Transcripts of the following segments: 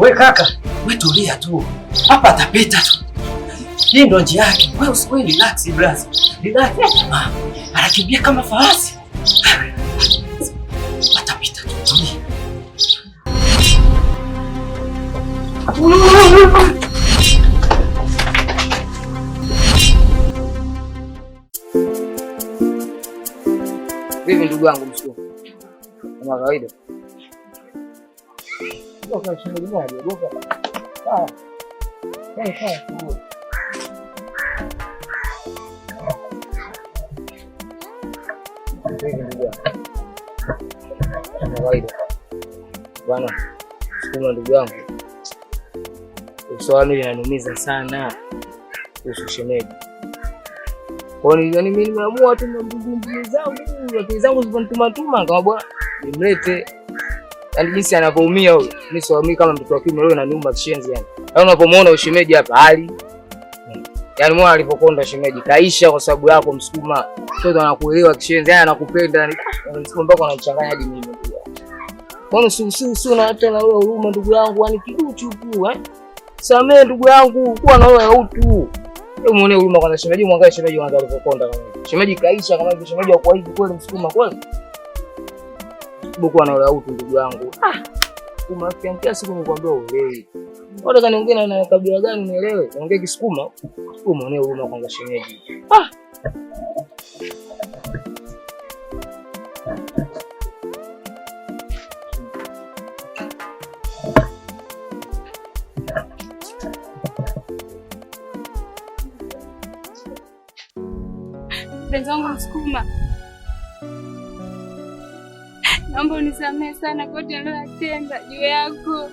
We kaka, we tulia tu. Hapa atapita tu. Hii ndo njia yake. Wewe usiwe relax brother. Relax. Anakimbia kama farasi. Atapita tu. Tulia. Vipi ndugu yangu msukuma? Kama kawaida. Boka shule moja, boka. Sawa. Sawa. Vipi ndugu yangu? Kama kawaida. Bwana, msukuma ndugu yangu. Swali linaniumiza sana kuhusu shemeji. Kwa hiyo mimi nimeamua tu ndugu zangu ziponituma kama bwana nimlete. Yaani jinsi anapoumia huyo. Mimi siamini kama mtoto wa kiume leo ananiuma kishenzi yani. Yaani unapomuona ushemeji hapa hali. Yaani mwana alipokonda shemeji kaisha kwa sababu yako msukuma. Mtoto anakuelewa kishenzi, yani anakupenda yani. Msukuma mpaka anamchanganya hadi mimi. Kwa hiyo si una hata na wewe huruma ndugu yangu, yani kiduchu tu Samee ndugu yangu, kuwa na wewe utu. Hebu muone huruma kwa shemeji, mwangalie shemeji mwanzo alipokonda kama hivi. Shemeji kaisha kama hivi, shemeji kwa hivi kweli msukuma kweli. Kuwa na wewe utu ndugu yangu. Umafikia siku nikwambia uelewi. Wewe kaniongea na kabila gani unielewe? Ongea Kisukuma. Muone huruma kwa shemeji. Mpenzi wangu msukuma, naomba unisamehe sana kwa yote niliyotenda juu yako.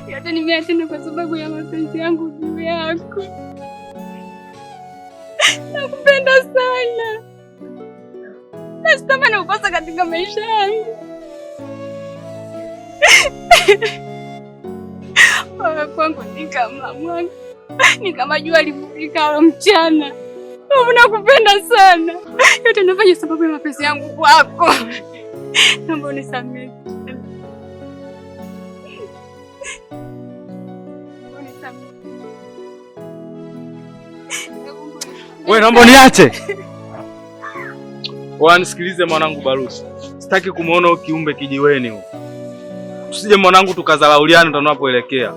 Yote nimeyatenda kwa sababu ya mapenzi yangu juu yako. Nakupenda sana. Nasitamani ukosa katika maisha yangu. Wewe kwangu ni kama mwanga, ni kama jua limulikalo mchana. Nakupenda sana. Yote nafanya sababu ya mapenzi yangu kwako. Naomba unisamehe. Wewe naomba niache. Nisikilize mwanangu Barusi. Sitaki kumuona kiumbe kijiweni huko. Tusije mwanangu tukazalauliana tunapoelekea.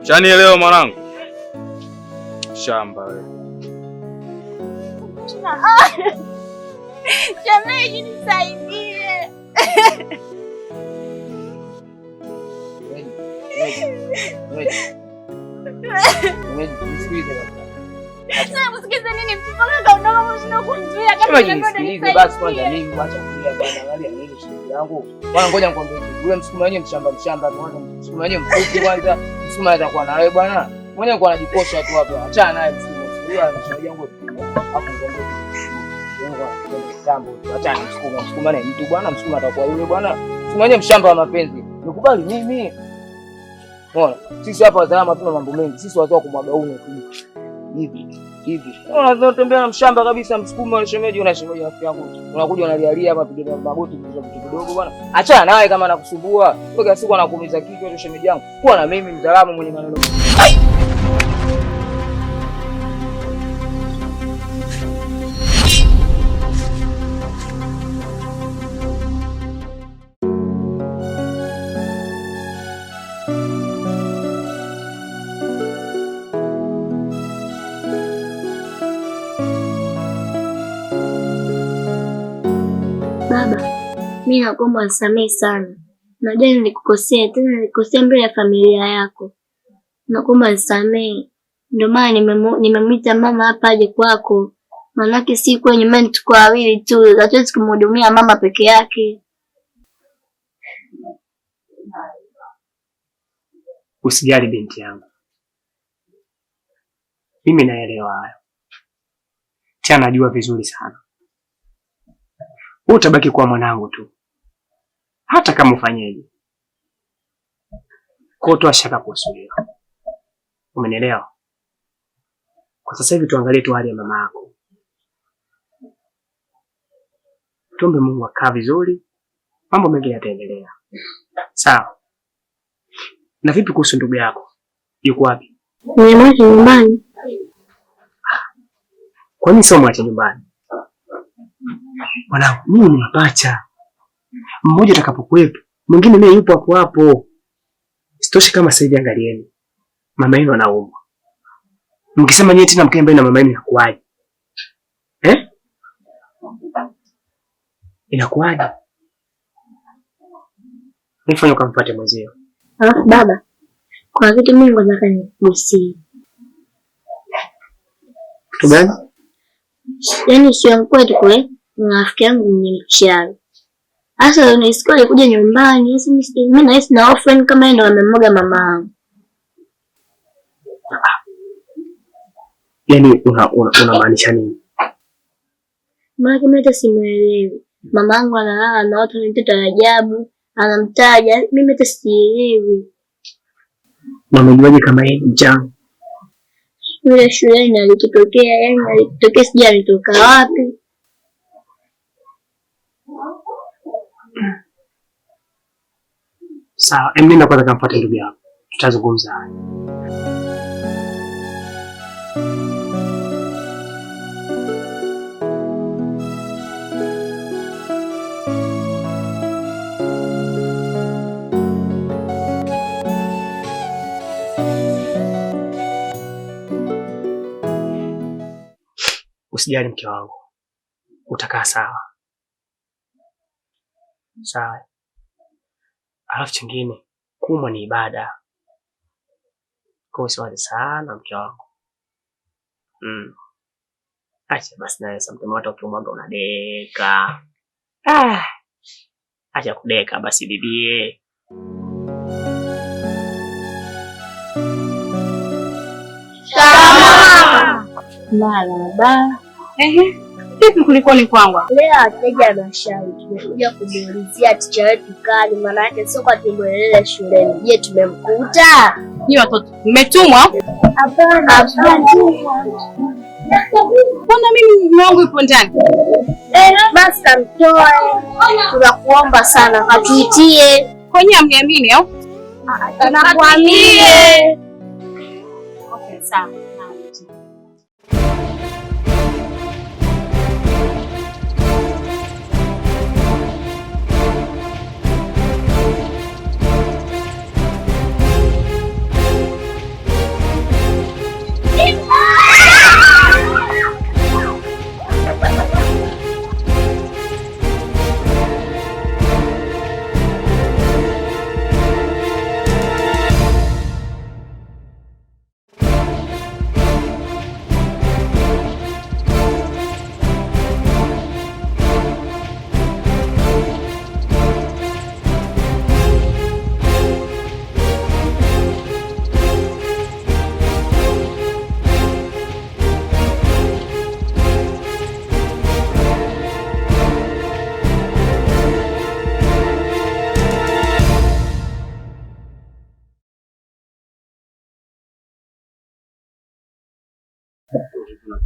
Chanielewa mwanangu? Shamba wewe. Shemeji nisaidie. Sasa msikize nini mpaka kaondoka mshinda kumzuia kama nisikilize basi kwanza mimi acha kulia bwana angalia nini shida yangu. Bwana ngoja nikwambie yule msukuma wenyewe mshamba kwanza msukuma wenyewe mfupi kwanza msukuma atakuwa na wewe bwana. Mwenyewe kwa anajikosha tu hapo. Achana naye msukuma. Huyo anashauri yangu. Hapo ngombe. Achana msukuma naye mtu bwana msukuma atakuwa yule bwana. Msukuma wenyewe mshamba wa mapenzi. Nikubali mimi. Unaona? Sisi hapa wazalama tuna mambo mengi. Sisi watu wa kumwaga unyo tu. Hivi. Unatembea na mshamba kabisa msukuma shemeji unashemeji rafiki yangu. Unakuja unalialia hapa piga magoti vitu vidogo bwana. Achana naye kama anakusumbua. Kwa siku anakuumiza kichwa tu shemeji yangu. Kuwa na mimi mzalamu mwenye maneno. Baba, mimi nakuomba unisamehe sana. Najua nilikukosea, tena nilikosea mbele ya familia yako. Nakuomba unisamehe. Ndio maana nimemwita mama hapa aje kwako. Maanake si kwa nyumbani tuko wawili tu, hatuwezi kumhudumia mama peke yake. Usijali binti yangu. Mimi naelewa hayo. Tena najua vizuri sana. Utabaki kuwa mwanangu tu. Hata kama ufanyeje. Toa shaka kuhusu hilo. Umenielewa? Kwa sasa hivi tuangalie tu hali ya mama yako. Tuombe Mungu akaa vizuri, mambo mengi yataendelea. Sawa? Na vipi kuhusu ndugu yako? Yuko wapi? Nimemwacha nyumbani. Kwa nini sio mwache nyumbani? Mwanangu, mimi ni mapacha. Mmoja atakapokuwepo, mwingine naye yupo hapo hapo. Sitoshe kama sasa hivi angalieni. Mama yenu anaumwa. Mkisema nyinyi tena mkae mbele na mama yenu inakuwaje? Inakuwaje? Nifanye ukampate mwenzio. Alafu baba, kwa kitu mimi nataka nikugusie. Kitu gani? Yaani sio kwetu kule, rafiki yangu ni mchawi. Sasa unasikia alikuja nyumbani, sasa mimi na hisi na hofu kama yeye ndo amemwaga mama. Yaani unamaanisha nini? Maana mimi hata simuelewi. Mamangu analala na watu ni mtoto ajabu, anamtaja, mimi hata sielewi. Mama mmoja kama yeye mchana. Yule shuleni alitokea, yani alitokea sijui alitoka wapi. Sawa, mimi nakwenda kumfuata ndugu yako. Tutazungumza haya. Usijali mke wangu. Utakaa sawa. Sawa. Alafu chingine, kuumwa ni ibada. Kwa usiwaze sana mke wangu. Acha basi nawe sometimes watu wakiumwaga unadeka. Acha kudeka basi bibie. Marahaba. Vipi kulikoni kwangu? Leo wateja mashauri tumekuja kumuulizia ticha wetu kali, maana yake sio kwa tembelele shuleni. Je, tumemkuta? Ni watoto mmetumwa? Hapana. Mbona mimi mume wangu yupo ndani? Basi kamtoe. Tunakuomba sana katuitie. Kwenye amniamini au? Tunakuamini. Okay, sawa.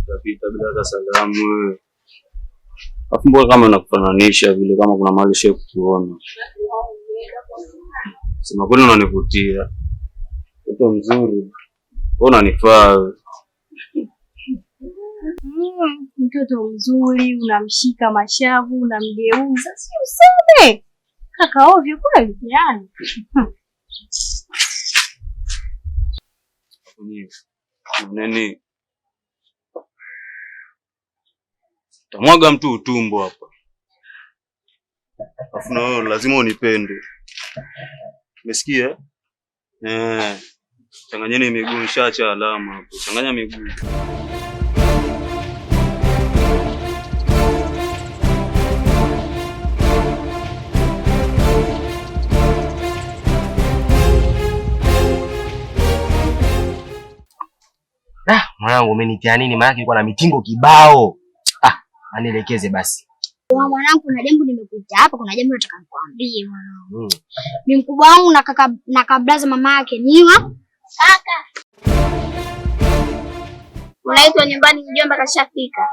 Tunapita bila hata salamu. Afu mbona kama nakufananisha vile, kama kuna mahali shehe kutuona. Sema kweli unanivutia. Mtoto mzuri. Unanifaa. Mtoto mzuri, unamshika mashavu, unamgeuza. Si useme. Kaka ovyo kweli yani. Nini? Tamwaga mtu utumbo hapa. Afu na wewe lazima unipende. Umesikia? Changanyeni miguu, nishaacha alama hapo. Changanya miguu. Mwanangu umenitia nini? Maana nilikuwa na mitingo kibao. Anielekeze basi. Mwanangu, kuna jambo nimekuita hapa, kuna jambo nataka nikwambie mwanangu. Mimi mkubwa wangu na kabraza mama yake niwa. Kaka. Unaitwa nyumbani, mjomba kashafika.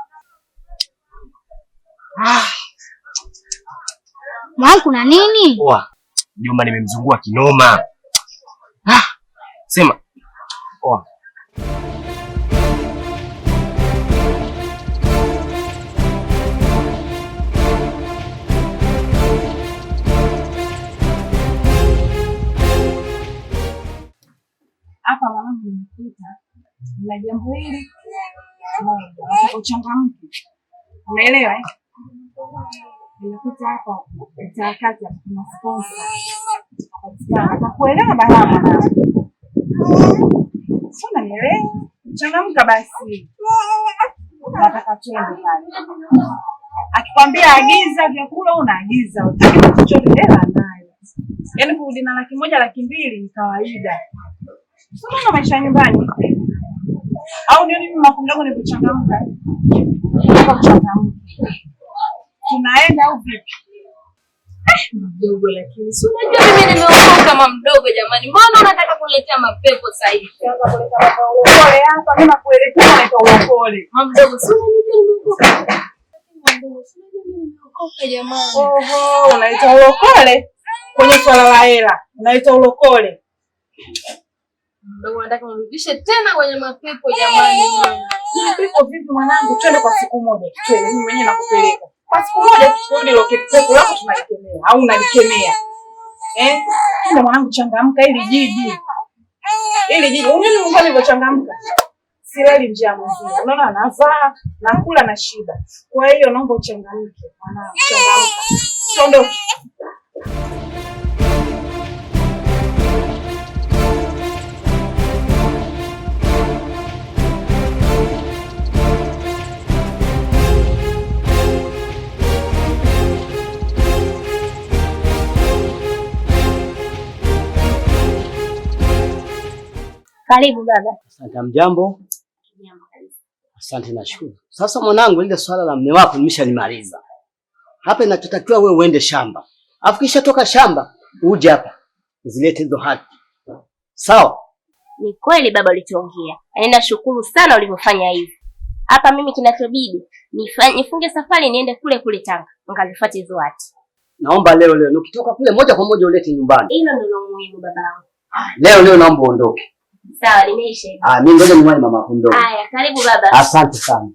Mwanangu, kuna nini? Mjomba nimemzungua kinoma. Sema. Poa. Hapa mwanangu nimekuita. Na jambo hili nataka uchangamke. Umeelewa eh? Nimekuita hapa mtakati kuna sponsor. Atakuelewa barabara. Sina nielewa. Changamka basi. Nataka twende pale. Akikwambia agiza vyakula unaagiza. Utaki chochote hela nayo. Yaani kurudi na 100,000 200,000 ni kawaida. Sio maisha nyumbani. Au ndio mimi mafungo ni kuchangamka. Tunaenda au vipi? Mdogo lakini si unajua mimi nimeokoka kama mdogo jamani. Mbona unataka kuniletea mapepo sasa hivi? Unataka kuleta ulokole hapa mimi nakuelekea unaita ulokole. Mdogo si unajua nimeokoka. Mdogo si unajua mimi nimeokoka jamani. Oho, unaita ulokole kwenye swala la hela. Unaita ulokole. Mdogo nataka unirudishe tena kwenye mapepo jamani. Mapepo vipi mwanangu? Twende kwa siku moja. Twende mimi mwenyewe nakupeleka. Kwa siku moja turudi lokepepo lako tunalikemea au unalikemea. Ndio mwanangu changamka ili jiji. Ili jiji. Unaona Mungu alivyochangamka. Silali njia mzima. Unaona anavaa, nakula na shiba. Kwa hiyo naomba uchangamke mwanangu, changamka. Siondoke. Karibu baba. Asante. Mjambo? Asante, nashukuru. Sasa mwanangu, ile swala la mume wako nimeshalimaliza. Hapa inachotakiwa wewe uende shamba. Alafu kisha toka shamba uje hapa uzilete hizo hati. Sawa? Ni kweli baba ulichoongea. Nashukuru sana ulivyofanya hivi. Hapa mimi kinachobidi nifunge safari niende kule Tanga ngalifuate hizo hati. Naomba leo ukitoka kule moja kwa moja ulete nyumbani. Hilo ndio muhimu babangu. Leo naomba uondoke. Sawa, nimeisha. Mimi ngoja nimwone mama kuondoka. Haya, karibu baba. Asante sana.